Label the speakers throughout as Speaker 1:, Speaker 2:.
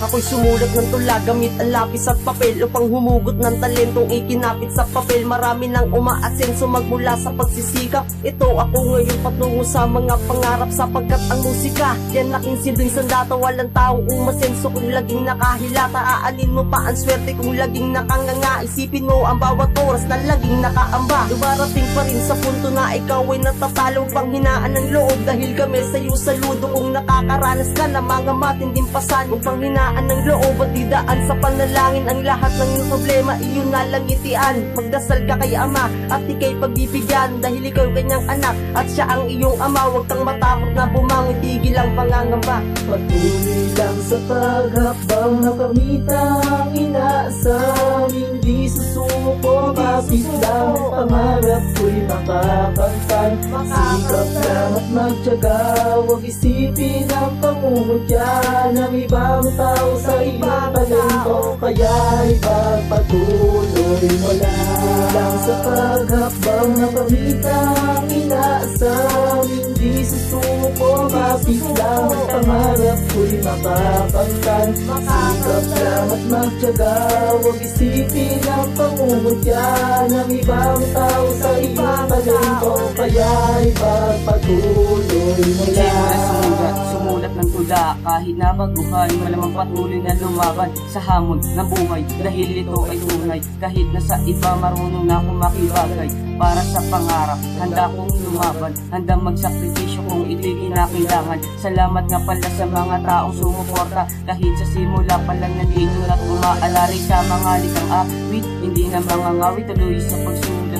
Speaker 1: Ako'y sumulat ng tula gamit ang lapis at papel upang humugot ng talentong ikinapit sa papel. Marami nang umaasenso magmula sa pagsisikap. Ito ako ngayon patungo sa mga pangarap, sapagkat ang musika yan aking silbing sandata. Walang taong umasenso kung laging nakahilata. Aanin mo pa ang swerte kung laging nakanganga. Isipin mo ang bawat oras na laging nakaamba. Dumarating pa rin sa punto na ikaw ay natatalo. Panghinaan ng loob dahil kami sa'yo saludo. Kung nakakaranas ka na mga matinding pasan, kung panghinaan ng loob at didaan sa panalangin, ang lahat ng iyong problema iyon na lang itian. Magdasal ka kay Ama at ika'y pagbibigyan, dahil ikaw kanyang anak at siya ang iyong ama. Huwag kang matakot na bumangon, tigil ang pangangamba.
Speaker 2: Patuloy lang sa paghakbang na kamitang inaasam. Hindi susuko, kapit lang, pangarap ko'y makakamtan. Sikap lang at magtyaga, huwag isipin ang pangungutya ng ibang tao sa iyong talento. Kaya'y pagpatuloy mo lang sa paghakbang na kamitang inaasam. Hindi susuko, kapit lang, pangarap ko'y makakamtan. Sikap lang at magtyaga, huwag isipin ang pangungutya ng ibang tao sa iyong talento. Kaya'y pagpatuloy mo lang.
Speaker 1: Sumulat ng tula kahit na baguhan, malamang patuloy na lumaban sa hamon ng buhay, dahil ito ay tunay. Kahit na sa iba marunong na akong makibagay, para sa pangarap handa kong lumaban, handang magsakripisyo kung ito'y kinakailangan. Salamat nga pala sa mga taong sumuporta, kahit sa simula pa lang nandito at umaalari sa mga likang awit. Hindi na mga ngawit, tuloy sa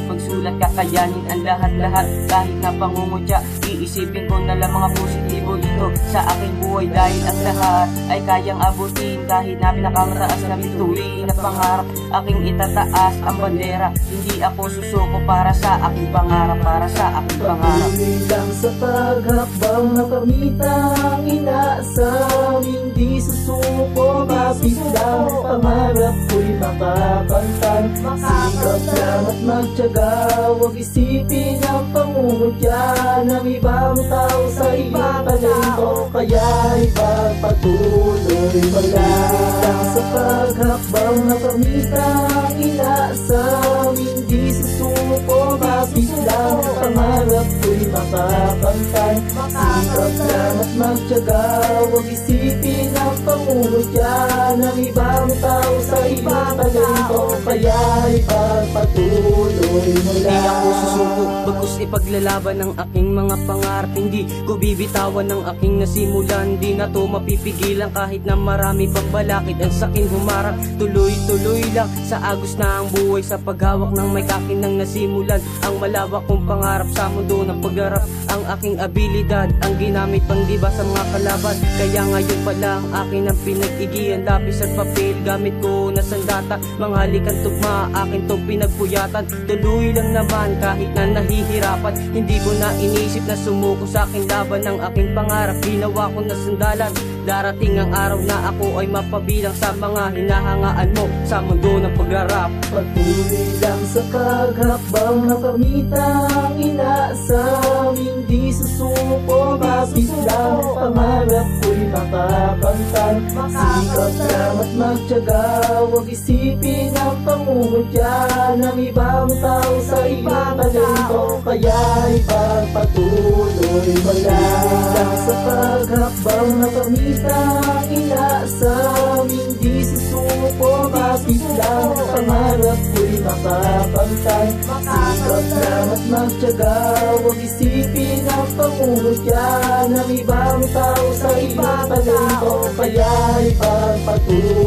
Speaker 1: pagsulat, kakayanin ang lahat-lahat. Kahit na pangungutya, iisipin ko na lang mga positibo dito sa aking buhay, dahil ang lahat ay kayang abutin. Kahit na pinakamataas na bituin na pangarap, aking itataas ang bandera. Hindi ako susuko para sa aking pangarap, para sa aking pangarap.
Speaker 2: Patuloy lang sa paghakbang na kamitang inaasam. Hindi susuko, kapit lang, pangarap ko'y makakamtan. Sikap lang at magtyaga, huwag isipin ang pangungutya ng ibang tao sa iyong talento. Kaya'y pagpatuloy mo lang sa paghakbang na kamitang inaasam. Hindi susuko, kapit lang, pangarap ko'y makakamtan. Sikap lang at magtyaga, huwag isipin ang pangungutya ng ibang tao sa iyong talento. Kaya'y pagpatuloy mo lang.
Speaker 1: Hindi ako susuko, bagkus ipaglalaban ng aking mga pangarap. Hindi ko bibitawan ng aking nasimulan. Di na to mapipigilan kahit na marami pang balakid ang sakin humarap. Tuloy-tuloy lang sa agos na ang buhay, sa paghawak ng may kakinang nasimulan. Ang malawak kong pangarap sa mundo ng pagharap, ang aking abilidad ang ginamit pang diba sa mga kalaban. Kaya ngayon pala ang akin ang pinag-igihan, lapis at papel gamit ko na sandata. Mga halikan tugma, akin tong pinagpuyatan. Tuloy lang naman kahit na nahihirapan. Hindi ko na inisip na sumuko sa aking laban. Ang aking pangarap ginawa ko na sandalan. Darating ang araw na ako ay mapabilang sa mga hinahangaan mo sa mundo ng pagrarap.
Speaker 2: Patuloy lang sa paghakbang na kamitang inaasam. Hindi susuko, kapit lang, pangarap ko'y makakamtan. Sikap lang at magtyaga, huwag isipin ang pangungutya ng ibang tao sa iyong talento. Kaya'y pagpatuloy mo lang sa paghakbang na kamitang inaasam. Hindi susuko, kapit lang, pangarap ko'y makakamtan. Sikap lang at magtyaga, huwag isipin ang pangungutya ng ibang tao sa iyong talento. Kaya'y pagpatuloy